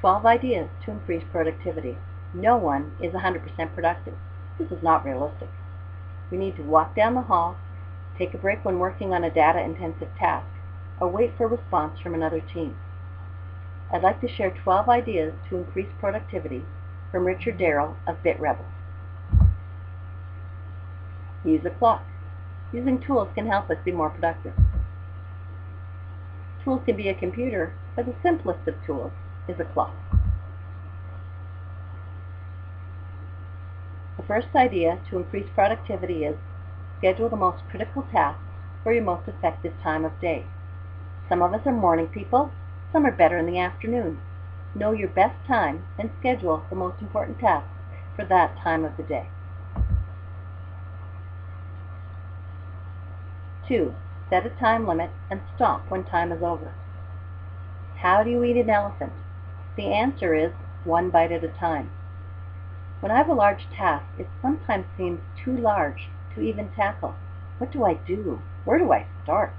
12 ideas to increase productivity. No one is 100% productive. This is not realistic. We need to walk down the hall, take a break when working on a data-intensive task, or wait for a response from another team. I'd like to share 12 ideas to increase productivity from Richard Darrell of BitRebel. Use a clock. Using tools can help us be more productive. Tools can be a computer, but the simplest of tools is a clock. The first idea to increase productivity is schedule the most critical tasks for your most effective time of day. Some of us are morning people, some are better in the afternoon. Know your best time and schedule the most important tasks for that time of the day. 2. Set a time limit and stop when time is over. How do you eat an elephant? The answer is one bite at a time. When I have a large task, it sometimes seems too large to even tackle. What do I do? Where do I start?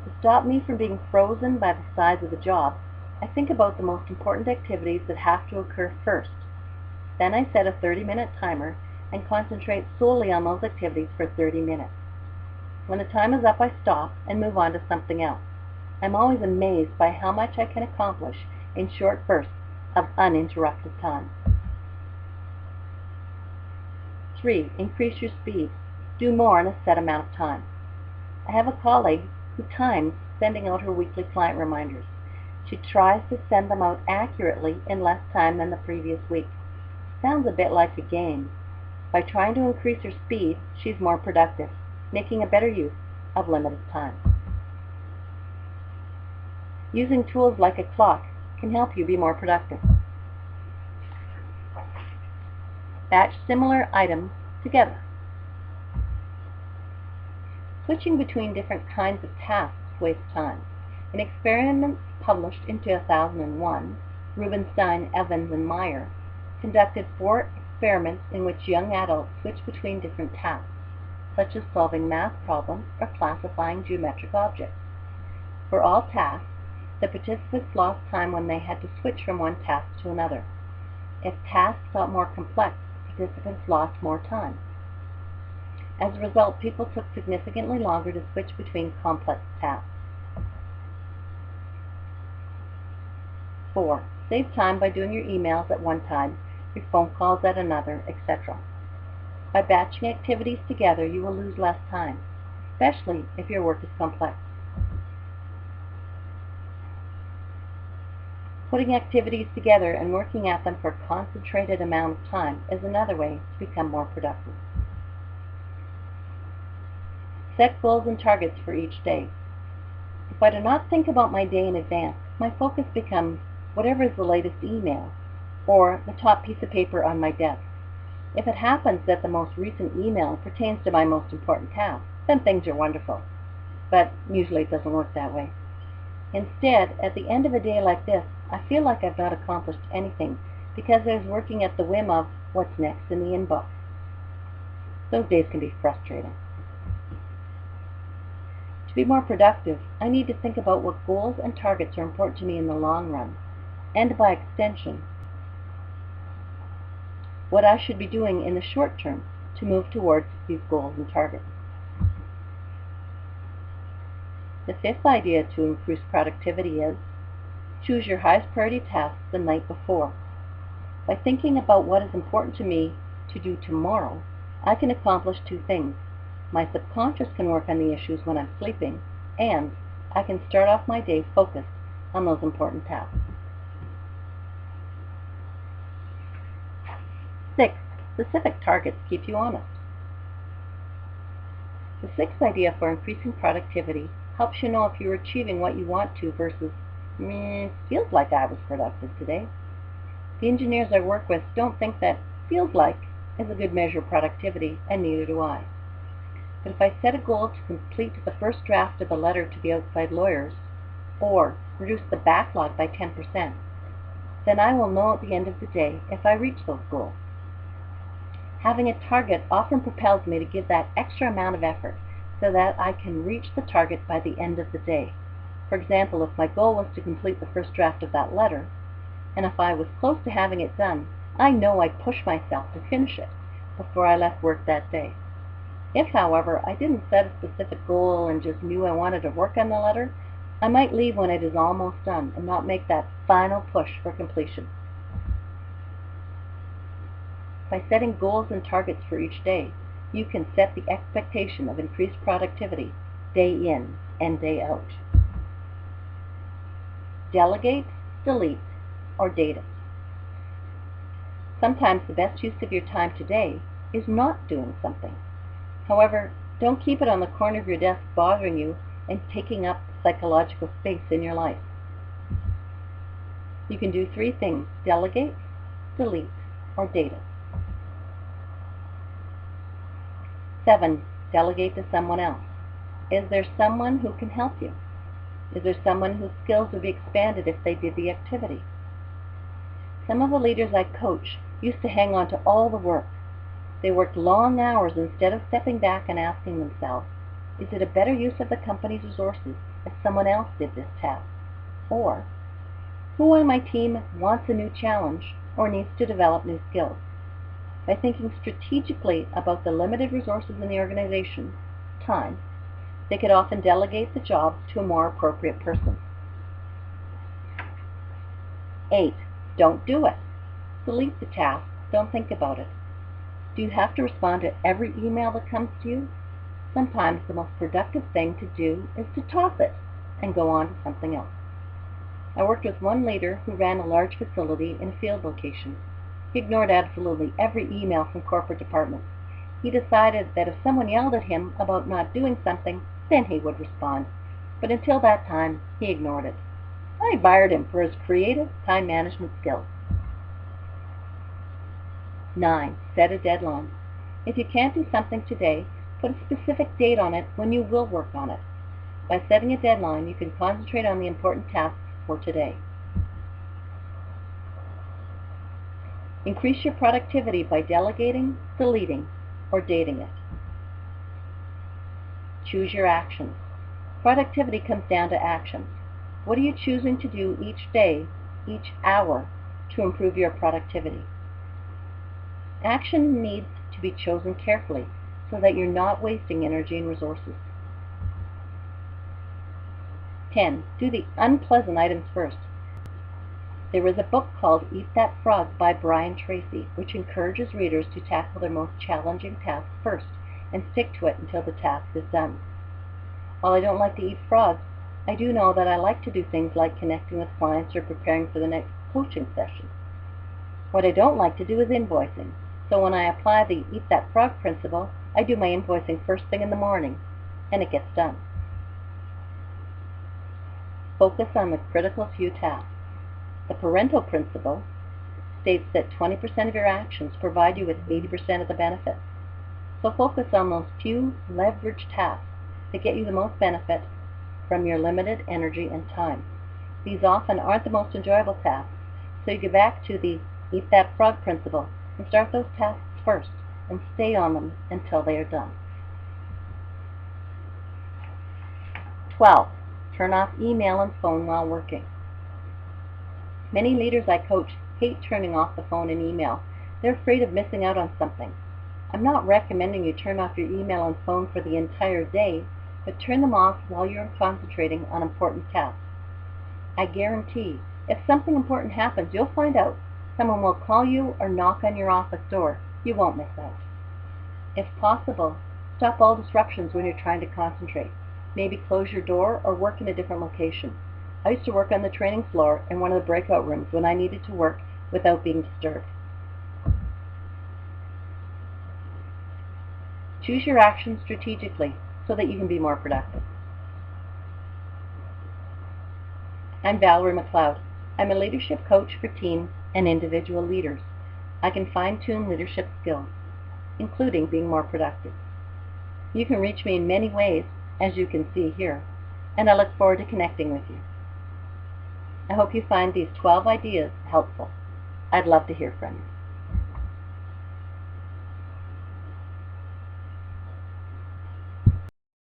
To stop me from being frozen by the size of the job, I think about the most important activities that have to occur first. Then I set a 30-minute timer and concentrate solely on those activities for 30 minutes. When the time is up, I stop and move on to something else. I'm always amazed by how much I can accomplish in short bursts of uninterrupted time. 3. Increase your speed. Do more in a set amount of time. I have a colleague who times sending out her weekly client reminders. She tries to send them out accurately in less time than the previous week. Sounds a bit like a game. By trying to increase her speed, she's more productive, making a better use of limited time. Using tools like a clock can help you be more productive. Batch similar items together. Switching between different kinds of tasks wastes time. In experiments published in 2001, Rubenstein, Evans, and Meyer conducted 4 experiments in which young adults switched between different tasks, such as solving math problems or classifying geometric objects. For all tasks, the participants lost time when they had to switch from one task to another. If tasks felt more complex, participants lost more time. As a result, people took significantly longer to switch between complex tasks. 4. Save time by doing your emails at one time, your phone calls at another, etc. By batching activities together, you will lose less time, especially if your work is complex. Putting activities together and working at them for a concentrated amount of time is another way to become more productive. Set goals and targets for each day. If I do not think about my day in advance, my focus becomes whatever is the latest email or the top piece of paper on my desk. If it happens that the most recent email pertains to my most important task, then things are wonderful. But usually it doesn't work that way. Instead, at the end of a day like this, I feel like I've not accomplished anything because I was working at the whim of what's next in the inbox. Those days can be frustrating. To be more productive, I need to think about what goals and targets are important to me in the long run, and by extension, what I should be doing in the short term to move towards these goals and targets. The 5th idea to increase productivity is choose your highest priority tasks the night before. By thinking about what is important to me to do tomorrow, I can accomplish 2 things. My subconscious can work on the issues when I'm sleeping, and I can start off my day focused on those important tasks. 6. Specific targets keep you honest. The 6th idea for increasing productivity helps you know if you're achieving what you want to versus, feels like I was productive today. The engineers I work with don't think that feels like is a good measure of productivity, and neither do I. But if I set a goal to complete the first draft of a letter to the outside lawyers, or reduce the backlog by 10%, then I will know at the end of the day if I reach those goals. Having a target often propels me to give that extra amount of effort so that I can reach the target by the end of the day. For example, if my goal was to complete the first draft of that letter, and if I was close to having it done, I know I'd push myself to finish it before I left work that day. If, however, I didn't set a specific goal and just knew I wanted to work on the letter, I might leave when it is almost done and not make that final push for completion. By setting goals and targets for each day, you can set the expectation of increased productivity day in and day out. Delegate, delete, or date it. Sometimes the best use of your time today is not doing something. However, don't keep it on the corner of your desk bothering you and taking up psychological space in your life. You can do 3 things: delegate, delete, or date it. 7. Delegate to someone else. Is there someone who can help you? Is there someone whose skills would be expanded if they did the activity? Some of the leaders I coach used to hang on to all the work. They worked long hours instead of stepping back and asking themselves, is it a better use of the company's resources if someone else did this task? Or, who on my team wants a new challenge or needs to develop new skills? By thinking strategically about the limited resources in the organization, time, they could often delegate the job to a more appropriate person. 8. Don't do it. Delete the task. Don't think about it. Do you have to respond to every email that comes to you? Sometimes the most productive thing to do is to toss it and go on to something else. I worked with one leader who ran a large facility in a field location. He ignored absolutely every email from corporate departments. He decided that if someone yelled at him about not doing something, then he would respond. But until that time, he ignored it. I admired him for his creative time management skills. 9. Set a deadline. If you can't do something today, put a specific date on it when you will work on it. By setting a deadline, you can concentrate on the important tasks for today. Increase your productivity by delegating, deleting, or dating it. Choose your actions. Productivity comes down to actions. What are you choosing to do each day, each hour, to improve your productivity? Action needs to be chosen carefully so that you're not wasting energy and resources. 10. Do the unpleasant items first. There is a book called Eat That Frog by Brian Tracy, which encourages readers to tackle their most challenging tasks first and stick to it until the task is done. While I don't like to eat frogs, I do know that I like to do things like connecting with clients or preparing for the next coaching session. What I don't like to do is invoicing, so when I apply the Eat That Frog principle, I do my invoicing first thing in the morning, and it gets done. Focus on the critical few tasks. The parental principle states that 20% of your actions provide you with 80% of the benefits. So focus on those few leveraged tasks that get you the most benefit from your limited energy and time. These often aren't the most enjoyable tasks, so you get back to the Eat That Frog principle and start those tasks first and stay on them until they are done. 12. Turn off email and phone while working. Many leaders I coach hate turning off the phone and email. They're afraid of missing out on something. I'm not recommending you turn off your email and phone for the entire day, but turn them off while you're concentrating on important tasks. I guarantee, if something important happens, you'll find out. Someone will call you or knock on your office door. You won't miss out. If possible, stop all disruptions when you're trying to concentrate. Maybe close your door or work in a different location. I used to work on the training floor in one of the breakout rooms when I needed to work without being disturbed. Choose your actions strategically so that you can be more productive. I'm Valerie McLeod. I'm a leadership coach for teams and individual leaders. I can fine-tune leadership skills, including being more productive. You can reach me in many ways, as you can see here, and I look forward to connecting with you. I hope you find these 12 ideas helpful. I'd love to hear from you.